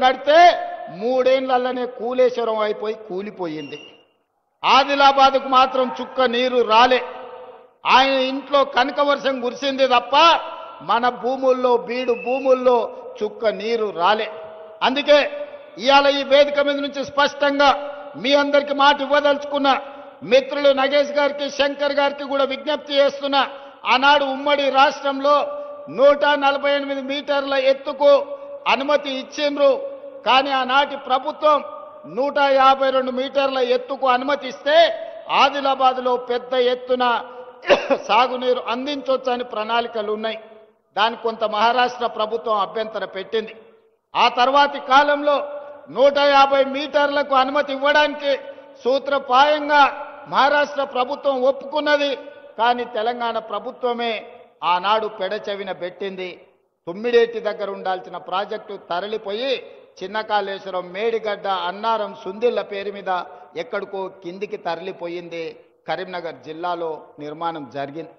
కడితే 3 ఏళ్లనే కూలేశ్వరం అయిపోయి కూలిపోయింది. ఆదిలాబాద్కు మాత్రం చుక్క నీరు రాలే. ఆయన ఇంట్లో కనక వర్షం కురిసింది తప్ప మన భూముల్లో బీడు భూముల్లో చుక్క నీరు రాలే. అందుకే ఇవాళ ఈ వేదిక మీద నుంచి స్పష్టంగా మీ అందరికి మాట ఇవ్వదలుచుకున్నా. మిత్రులు నగేష్ గారికి శంకర్ గారికి కూడా విజ్ఞప్తి చేస్తున్నా. ఆనాడు ఉమ్మడి రాష్ట్రంలో 148 మీటర్ల ఎత్తుకు అనుమతి ఇచ్చిండ్రు. కానీ ఆనాటి ప్రభుత్వం 152 మీటర్ల ఎత్తుకు అనుమతి ఇస్తే ఆదిలాబాద్లో పెద్ద ఎత్తున సాగునీరు అందించొచ్చని ప్రణాళికలు ఉన్నాయి. దానికి కొంత మహారాష్ట్ర ప్రభుత్వం అభ్యంతరం పెట్టింది. ఆ తర్వాతి కాలంలో 150 మీటర్లకు అనుమతి ఇవ్వడానికి సూత్రప్రాయంగా మహారాష్ట్ర ప్రభుత్వం ఒప్పుకున్నది. కానీ తెలంగాణ ప్రభుత్వమే ఆనాడు పెడచెవిన పెట్టింది. తుమ్మిడేటి దగ్గర ఉండాల్సిన ప్రాజెక్టు తరలిపోయి చిన్న కాళేశ్వరం, మేడిగడ్డ, అన్నారం, సుందిళ్ల పేరు మీద ఎక్కడికో కిందికి తరలిపోయింది. కరీంనగర్ జిల్లాలో నిర్మాణం జరిగింది.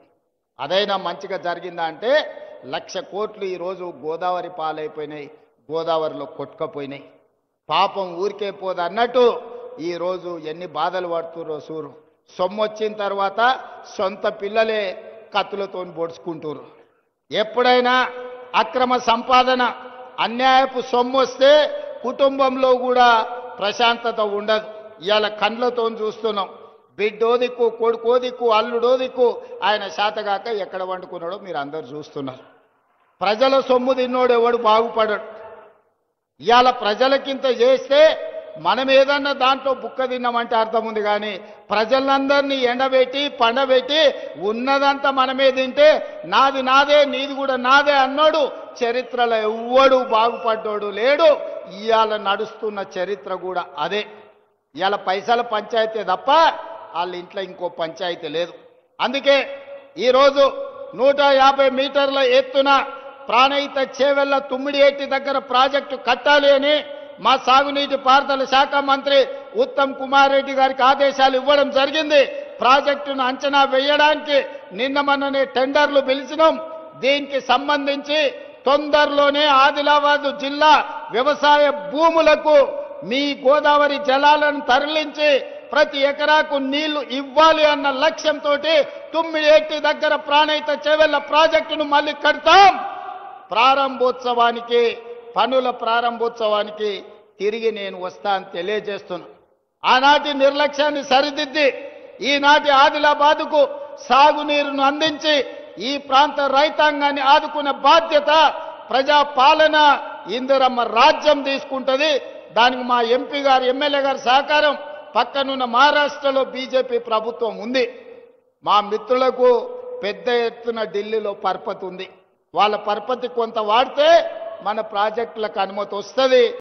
అదైనా మంచిగా జరిగిందా అంటే 1,00,000 కోట్లు ఈరోజు గోదావరి పాలైపోయినాయి, గోదావరిలో కొట్టుకపోయినాయి. పాపం ఊరికే పోదు అన్నట్టు ఈరోజు ఎన్ని బాధలు పడుతుర్రో సూరు. సొమ్ము వచ్చిన తర్వాత సొంత పిల్లలే కత్తులతో పొడుచుకుంటారు. ఎప్పుడైనా అక్రమ సంపాదన, అన్యాయపు సొమ్ము వస్తే కుటుంబంలో కూడా ప్రశాంతత ఉండదు. ఇవాళ కండ్లతో చూస్తున్నాం. బిడ్డో దిక్కు, కొడుకో దిక్కు, అల్లుడో దిక్కు, ఆయన శాతగాక ఎక్కడ వండుకున్నాడో మీరు అందరు చూస్తున్నారు. ప్రజల సొమ్ము తిన్నోడు ఎవడు బాగుపడడు. ఇవాళ ప్రజలకింత చేస్తే మనం ఏదన్నా దాంట్లో బుక్క తిన్నామంటే అర్థం ఉంది. కానీ ప్రజలందరినీ ఎండబెట్టి పండబెట్టి ఉన్నదంతా మనమే తింటే నాది నాదే, నీది కూడా నాదే అన్నాడు చరిత్రలో ఎవ్వడు బాగుపడ్డాడు లేడు. ఇవాళ నడుస్తున్న చరిత్ర కూడా అదే. ఇవాళ పైసల పంచాయతీ తప్ప వాళ్ళ ఇంట్లో ఇంకో పంచాయతీ లేదు. అందుకే ఈరోజు 150 మీటర్ల ఎత్తున ప్రాణహిత చేవెళ్ల తుమ్మిడియేటి దగ్గర ప్రాజెక్టు కట్టాలి అని మా సాగునీటి పారుదల శాఖ మంత్రి ఉత్తమ్ కుమార్ రెడ్డి గారికి ఆదేశాలు ఇవ్వడం జరిగింది. ప్రాజెక్టును అంచనా వేయడానికి నిన్న మొన్ననే టెండర్లు పిలిచినాం. దీనికి సంబంధించి తొందరలోనే ఆదిలాబాద్ జిల్లా వ్యవసాయ భూములకు మీ గోదావరి జలాలను తరలించి ప్రతి ఎకరాకు నీళ్లు ఇవ్వాలి అన్న లక్ష్యంతో తుమ్మిడియేటి దగ్గర ప్రాణహిత చేవెళ్ల ప్రాజెక్టును మళ్ళీ కడతాం. ప్రారంభోత్సవానికి, పనుల ప్రారంభోత్సవానికి తిరిగి నేను వస్తా అని తెలియజేస్తున్నా. ఆనాటి నిర్లక్ష్యాన్ని సరిదిద్ది ఈనాటి ఆదిలాబాదుకు సాగునీరును అందించి ఈ ప్రాంత రైతాంగాన్ని ఆదుకునే బాధ్యత ప్రజా పాలన ఇందిరమ్మ రాజ్యం తీసుకుంటది. దానికి మా ఎంపీ గారు, ఎమ్మెల్యే గారి సహకారం, పక్కనున్న మహారాష్ట్రలో బీజేపీ ప్రభుత్వం ఉంది. మా మిత్రులకు పెద్ద ఎత్తున ఢిల్లీలో పరపతి ఉంది. వాళ్ళ పరపతి కొంత వాడితే మన ప్రాజెక్టులకు అనుమతి వస్తుంది.